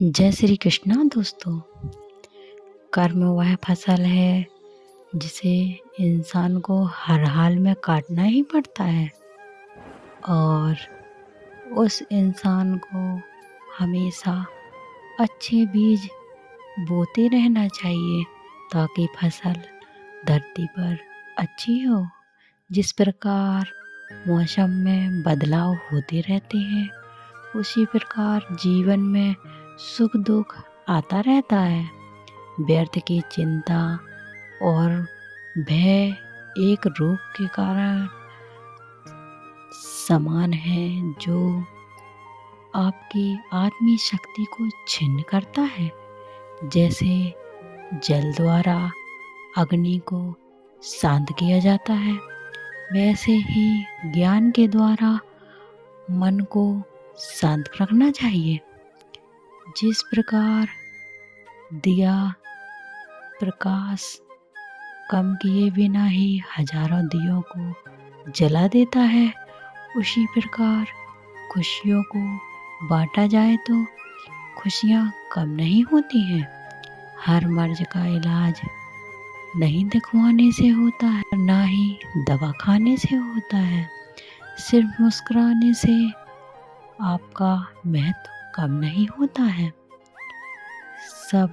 जय श्री कृष्णा दोस्तों। कर्म वह फसल है जिसे इंसान को हर हाल में काटना ही पड़ता है और उस इंसान को हमेशा अच्छे बीज बोते रहना चाहिए ताकि फसल धरती पर अच्छी हो। जिस प्रकार मौसम में बदलाव होते रहते हैं उसी प्रकार जीवन में सुख दुख आता रहता है। व्यर्थ की चिंता और भय एक रोग के कारण समान है जो आपकी आत्मीय शक्ति को छिन्न करता है। जैसे जल द्वारा अग्नि को शांत किया जाता है वैसे ही ज्ञान के द्वारा मन को शांत रखना चाहिए। जिस प्रकार दिया प्रकाश कम किए बिना ही हजारों दियों को जला देता है उसी प्रकार खुशियों को बांटा जाए तो खुशियाँ कम नहीं होती हैं। हर मर्ज का इलाज नहीं दिखवाने से होता है ना ही दवा खाने से होता है। सिर्फ मुस्कुराने से आपका महत्व कम नहीं होता है। सब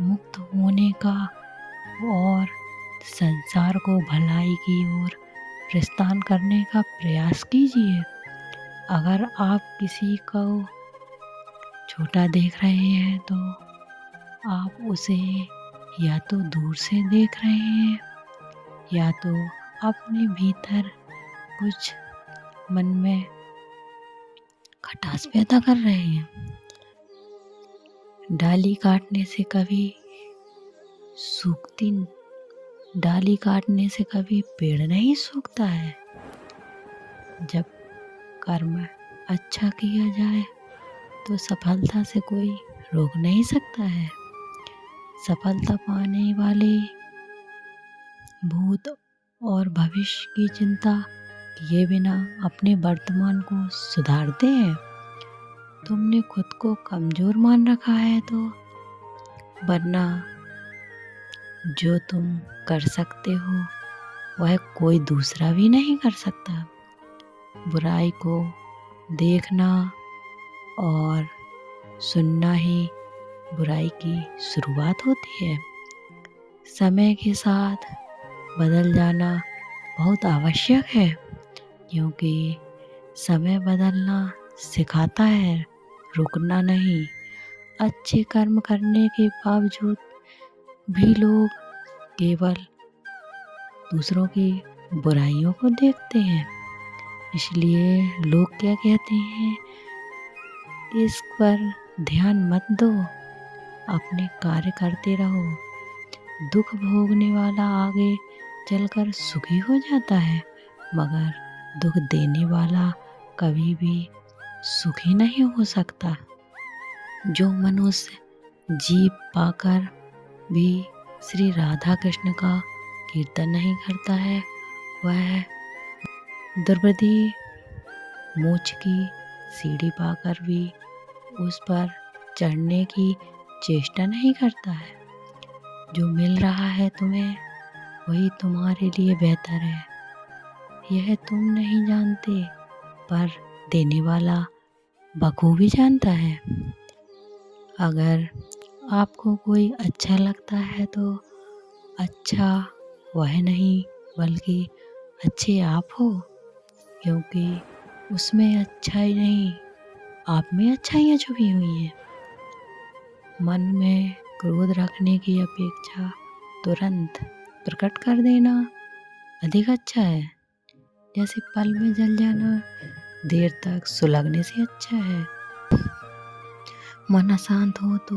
मुक्त होने का और संसार को भलाई की ओर प्रस्थान करने का प्रयास कीजिए। अगर आप किसी को छोटा देख रहे हैं तो आप उसे या तो दूर से देख रहे हैं या तो अपने भीतर कुछ मन में खटास पैदा कर रहे हैं। डाली काटने से कभी पेड़ नहीं सूखता है। जब कर्म अच्छा किया जाए तो सफलता से कोई रोक नहीं सकता है। सफलता पाने वाले भूत और भविष्य की चिंता किए बिना अपने वर्तमान को सुधारते हैं। तुमने खुद को कमजोर मान रखा है तो वरना जो तुम कर सकते हो वह कोई दूसरा भी नहीं कर सकता। बुराई को देखना और सुनना ही बुराई की शुरुआत होती है। समय के साथ बदल जाना बहुत आवश्यक है क्योंकि समय बदलना सिखाता है, रुकना नहीं। अच्छे कर्म करने के बावजूद भी लोग केवल दूसरों की बुराइयों को देखते हैं। इसलिए लोग क्या कहते हैं, इस पर ध्यान मत दो, अपने कार्य करते रहो। दुख भोगने वाला आगे चलकर सुखी हो जाता है मगर दुख देने वाला कभी भी सुखी नहीं हो सकता। जो मनुष्य जीव पाकर भी श्री राधा कृष्ण का कीर्तन नहीं करता है वह दुर्बदी मोक्ष की सीढ़ी पाकर भी उस पर चढ़ने की चेष्टा नहीं करता है। जो मिल रहा है तुम्हें वही तुम्हारे लिए बेहतर है। यह तुम नहीं जानते पर देने वाला बखूबी जानता है। अगर आपको कोई अच्छा लगता है तो अच्छा वह नहीं बल्कि अच्छे आप हो, क्योंकि उसमें अच्छाई नहीं आप में अच्छाइयाँ छुपी हुई हैं। मन में क्रोध रखने की अपेक्षा तुरंत प्रकट कर देना अधिक अच्छा है। जैसे पल में जल जाना देर तक सुलगने से अच्छा है। मन अशांत हो तो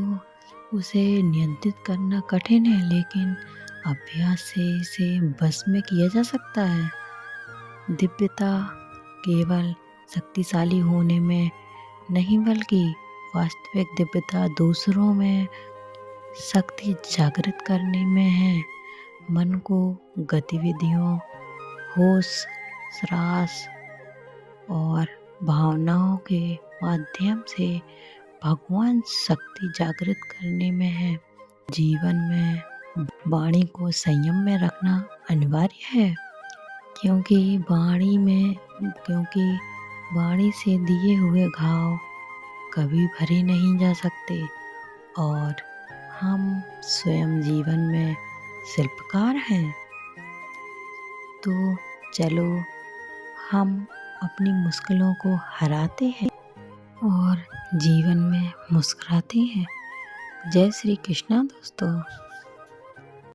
उसे नियंत्रित करना कठिन है लेकिन अभ्यास से इसे बस में किया जा सकता है। दिव्यता केवल शक्तिशाली होने में नहीं बल्कि वास्तविक दिव्यता दूसरों में शक्ति जागृत करने में है। मन को गतिविधियों, होश, श्वास और भावनाओं के माध्यम से भगवान शक्ति जागृत करने में है। जीवन में वाणी को संयम में रखना अनिवार्य है, क्योंकि वाणी से दिए हुए घाव कभी भरे नहीं जा सकते और हम स्वयं जीवन में शिल्पकार हैं। तो चलो हम अपनी मुश्किलों को हराते हैं और जीवन में मुस्कुराते हैं। जय श्री कृष्णा दोस्तों।